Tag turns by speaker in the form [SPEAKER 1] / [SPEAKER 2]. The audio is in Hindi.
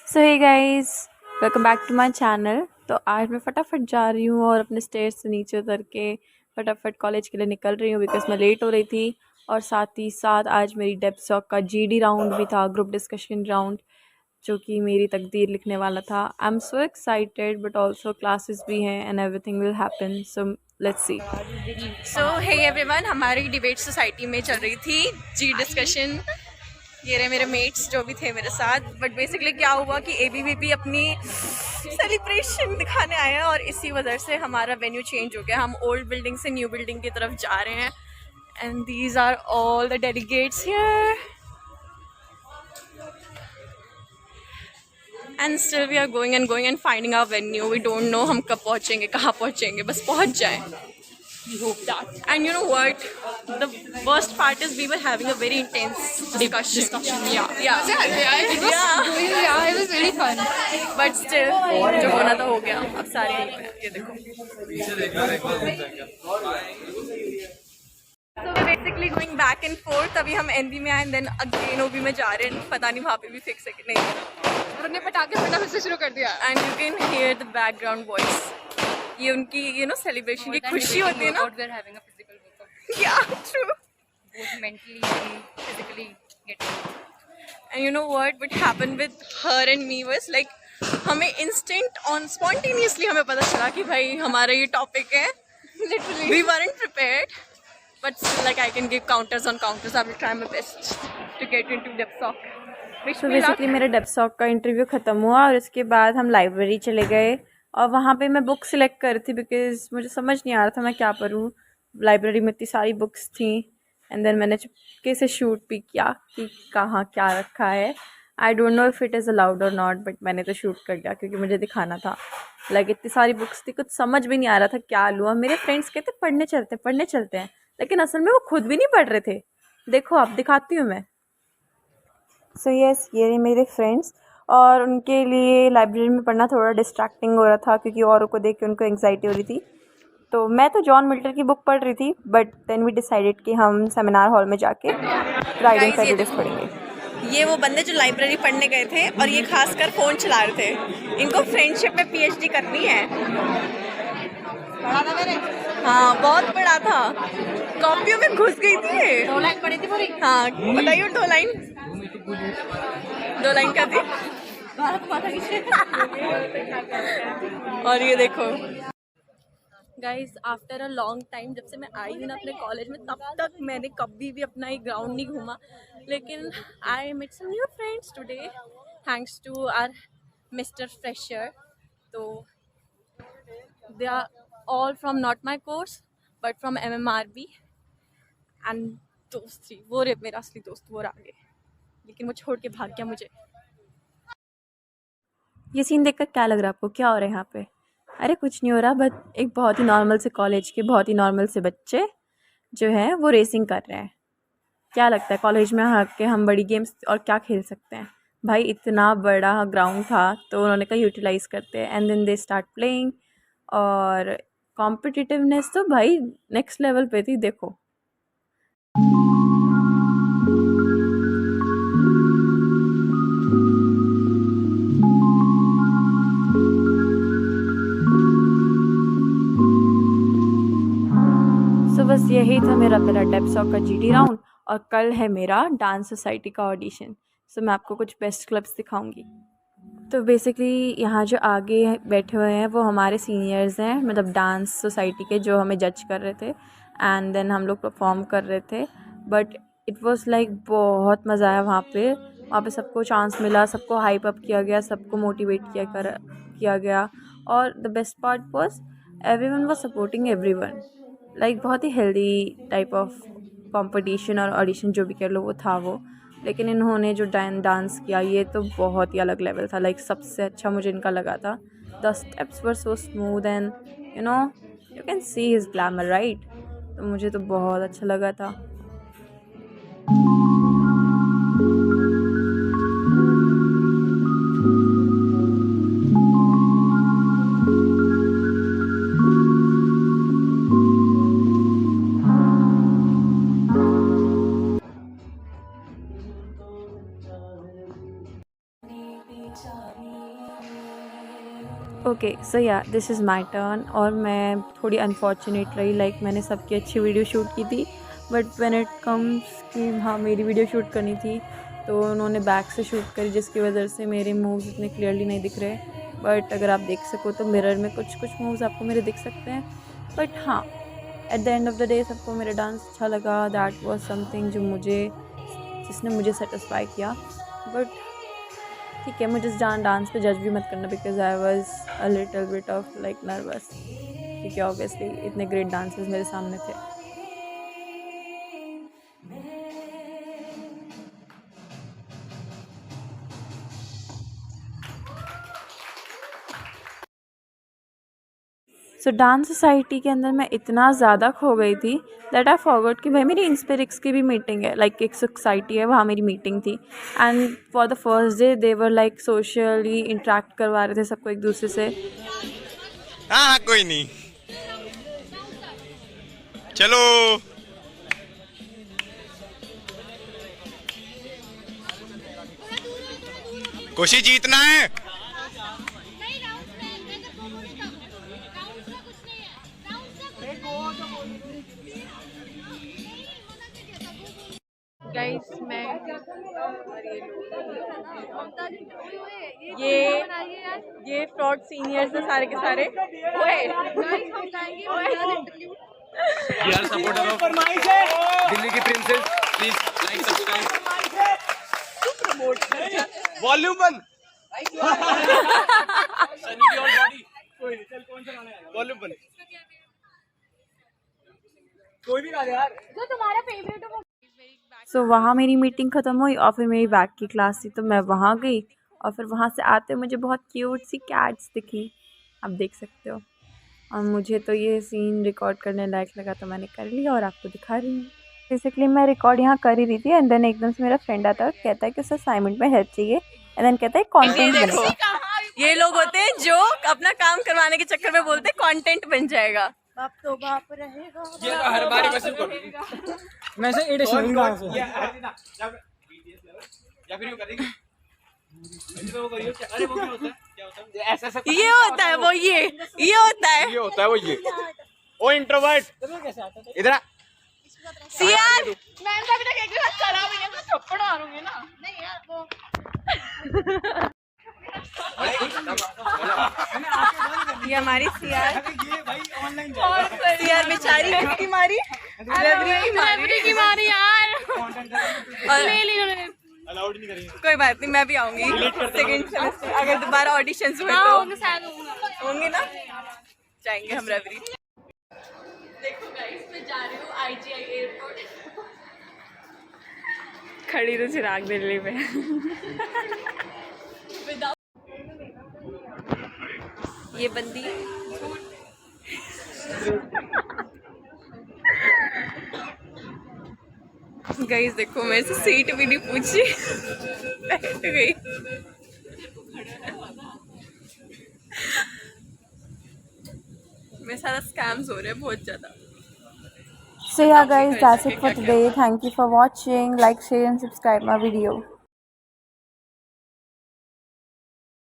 [SPEAKER 1] So hey guys, welcome back to my channel. तो आज मैं फटाफट जा रही हूँ और अपने स्टेयर्स से नीचे उतर के फटाफट कॉलेज के लिए निकल रही हूँ बिकॉज मैं लेट हो रही थी। और साथ ही साथ आज मेरी डेप्सॉक का जीडी राउंड भी था, ग्रुप डिस्कशन राउंड, जो कि मेरी तकदीर लिखने वाला था। I am so excited but also classes भी हैं and everything will happen, so let's see.
[SPEAKER 2] So hey everyone, हमारी डिबेट सोसाइटी में चल रही थी जी डिस्कशन। ये रहे मेरे मेट्स जो भी थे मेरे साथ। बट बेसिकली क्या हुआ कि एबीवीपी अपनी सेलिब्रेशन दिखाने आए हैं और इसी वजह से हमारा वेन्यू चेंज हो गया। हम ओल्ड बिल्डिंग से न्यू बिल्डिंग की तरफ जा रहे हैं and these are all the delegates here and still we are going and finding our venue. We don't know हम कब पहुँचेंगे, कहाँ पहुँचेंगे, बस पहुँच जाएं. We hope that. And you know what? The worst part is we were having a very intense discussion. Yeah. It was really fun. But still, जो होना था हो गया. अब सारे यहीं पे हैं. ये देखो. So we're basically going back and forth. अभी हम एनबी में आए and then again ओबी में जा रहे हैं. पता नहीं वहाँ पे भी फिक्स है कि नहीं. और उन्हें पटाखे फटना फिर से शुरू कर दिया. And you can hear the background voice. ये उनकी सेलिब्रेशन की खुशी होती है ना. Yeah, true.
[SPEAKER 3] Both mentally and physically getting.
[SPEAKER 2] And you know what happened with her and me was like हमें spontaneously हमें पता चला कि भाई हमारा ये टॉपिक है. Literally. We weren't prepared, but still like I can give counters on counters. I will try my best to get into depth talk.
[SPEAKER 1] तो बेसिकली मेरा डेप्सॉक का इंटरव्यू ख़त्म हुआ और उसके बाद हम लाइब्रेरी चले गए और वहाँ पे मैं बुक सिलेक्ट कर रही थी बिकॉज़ मुझे समझ नहीं आ रहा था मैं क्या पढूँ। लाइब्रेरी में इतनी सारी बुक्स थी एंड देन मैंने चुपके से शूट भी किया कि कहाँ क्या रखा है। I don't know if it is allowed और नॉट, बट मैंने तो शूट कर दिया क्योंकि मुझे दिखाना था। लाइक इतनी सारी बुक्स थी, कुछ समझ भी नहीं आ रहा था क्या लूँ। और मेरे फ्रेंड्स कहते पढ़ने चलते हैं, लेकिन असल में वो खुद भी नहीं पढ़ रहे थे। देखो आप दिखाती हूँ मैं। सो यस, ये रहे मेरे फ्रेंड्स और उनके लिए लाइब्रेरी में पढ़ना थोड़ा डिस्ट्रैक्टिंग हो रहा था क्योंकि औरों को देख के उनको एंग्जाइटी हो रही थी। तो मैं तो जॉन मिल्टर की बुक पढ़ रही थी, बट देन वी डिसाइडेड कि हम सेमिनार हॉल में जाके प्राइड एंड प्रेजुडिस पढ़ेंगे।
[SPEAKER 2] ये वो बंदे जो लाइब्रेरी पढ़ने गए थे और ये खासकर फ़ोन चला रहे थे। इनको फ्रेंडशिप में पीएचडी करनी है। हाँ, बहुत बड़ा था, कॉपियों में घुस गई थी।
[SPEAKER 3] 2 लाइन पढ़ी थी पूरी.
[SPEAKER 2] हाँ, बताइए 2 लाइन. 2 लाइन क्या थी? और ये देखो guys, after a long time जब से मैं आई हूँ ना अपने कॉलेज में, तब तक मैंने कभी भी अपना एक ग्राउंड नहीं घूमा. लेकिन I met some new friends today thanks to our mister fresher. तो they are all from not my course but from MMRB. And दोस्त थी वो, रे मेरा असली दोस्त वो आ गए, लेकिन वो छोड़ के भाग गया मुझे.
[SPEAKER 1] ये सीन देखकर क्या लग रहा है आपको? क्या हो रहा है यहाँ पे? अरे कुछ नहीं हो रहा, बट एक बहुत ही नॉर्मल से कॉलेज के बहुत ही नॉर्मल से बच्चे जो हैं वो रेसिंग कर रहे हैं। क्या लगता है कॉलेज में आके हम बड़ी गेम्स और क्या खेल सकते हैं? भाई इतना बड़ा ग्राउंड था तो उन्होंने कहा यूटिलाइज़ करते हैं and then they start playing. और कॉम्पिटिटिवनेस तो भाई नेक्स्ट लेवल पे थी। देखो सो बस यही था मेरा डेप्सॉक का जीडी राउंड। और कल है मेरा डांस सोसाइटी का ऑडिशन। सो मैं आपको कुछ बेस्ट क्लब्स दिखाऊंगी। तो बेसिकली यहाँ जो आगे बैठे हुए हैं वो हमारे सीनियर्स हैं, मतलब डांस सोसाइटी के, जो हमें जज कर रहे थे एंड देन हम लोग परफॉर्म कर रहे थे। बट इट वाज लाइक बहुत मज़ा आया वहाँ पे सबको चांस मिला, सबको हाइप अप किया गया, सबको मोटिवेट किया गया। और the best part was everyone was supporting everyone. Like बहुत ही हेल्दी टाइप ऑफ कंपटीशन और ऑडिशन जो भी कह लो वो था वो। लेकिन इन्होंने जो डांस किया ये तो बहुत ही अलग लेवल था। लाइक सबसे अच्छा मुझे इनका लगा था। The steps were so smooth and you can see his glamour, right? तो मुझे तो बहुत अच्छा लगा था। ओके सो या दिस इज़ माई टर्न और मैं थोड़ी अनफॉर्चुनेट रही लाइक मैंने सबकी अच्छी वीडियो शूट की थी बट व्हेन इट कम्स कि हाँ मेरी वीडियो शूट करनी थी तो उन्होंने बैक से शूट करी जिसकी वजह से मेरे मूव्स इतने क्लियरली नहीं दिख रहे बट अगर आप देख सको तो मिरर में कुछ कुछ मूव्स आपको मेरे दिख सकते हैं बट हाँ at the end of the day सबको मेरा डांस अच्छा लगा दैट वाज समथिंग जिसने मुझे सेटिस्फाई किया बट ठीक है मुझे डांस पे जज भी मत करना because I was a little bit of like nervous क्योंकि ऑब्वियसली इतने ग्रेट डांसर्स मेरे सामने थे। सो डांस सोसाइटी के अंदर मैं इतना ज़्यादा खो गई थी दैट आई फॉरगॉट कि भाई मेरी इंस्पिरिक्स की भी मीटिंग है लाइक एक सोसाइटी है वहाँ मेरी मीटिंग थी and for the first day they were like socially interact करवा रहे थे सबको एक दूसरे से।
[SPEAKER 4] हाँ कोई नहीं चलो कोशिश जीतना है।
[SPEAKER 2] गाइस मैं ये फ्रॉड सीनियर्स है सारे के सारे। ओए
[SPEAKER 5] यार सपोर्टर ऑफ दिल्ली की princess please like subscribe volume 1 Sunny की और बॉडी कोई नहीं चल कौन सा गाना है वॉल्यूम 1 कोई भी गा दे यार
[SPEAKER 2] जो तुम्हारा फेवरेट हो।
[SPEAKER 1] सो वहाँ मेरी मीटिंग ख़त्म हुई और फिर मेरी बैक की क्लास थी तो मैं वहाँ गई और फिर वहाँ से आते मुझे बहुत क्यूट सी कैट्स दिखी आप देख सकते हो और मुझे तो ये सीन रिकॉर्ड करने लायक लगा तो मैंने कर लिया और आपको दिखा रही हूँ। बेसिकली मैं रिकॉर्ड यहाँ कर ही रही थी एंड देन एकदम से मेरा फ्रेंड आता है और कहता है कि उसे असाइनमेंट में हेल्प चाहिए एंड देन कहता है कंटेंट बनेगा।
[SPEAKER 2] ये लोग होते हैं जो अपना काम करवाने के चक्कर में बोलते हैं कंटेंट बन जाएगा। बाप तो बाप रहेगा
[SPEAKER 5] ये हर बार बस
[SPEAKER 6] मैं से एडिशन कहां से
[SPEAKER 5] या फिर करेंगे वो करियो अरे वो क्या होता है क्या होता है ऐसा
[SPEAKER 2] ये होता है वो ये होता है
[SPEAKER 5] वो ये ओ इंट्रोवर्ट इधर आ
[SPEAKER 2] सीआर मैं तो अभी तक एक भी बात करा भी नहीं तो थप्पड़ मारूंगी ना नहीं यार वो ये हमारी सीआर सीआर बेचारी किसकी मारी लाइब्रेरी की मारी यार ले ली
[SPEAKER 5] अलाउड नहीं करेंगे
[SPEAKER 2] कोई बात नहीं मैं भी आऊंगी सेकंड सेमेस्टर अगर दोबारा ऑडिशंस हुए तो होंगे ना जाएंगे हम लाइब्रेरी। देखो गाइस मैं जा रही हूँ आईजीआई एयरपोर्ट
[SPEAKER 1] खड़ी तो चिराग दिल्ली में
[SPEAKER 2] ये बंदी गाइस देखो मेरे से सीट भी नहीं पूछी बैठ गई। मेरे सारा स्कैम्स हो रहे हैं बहुत ज्यादा।
[SPEAKER 1] So yeah guys, that's it for today. Thank you for watching. Like, share and subscribe my video.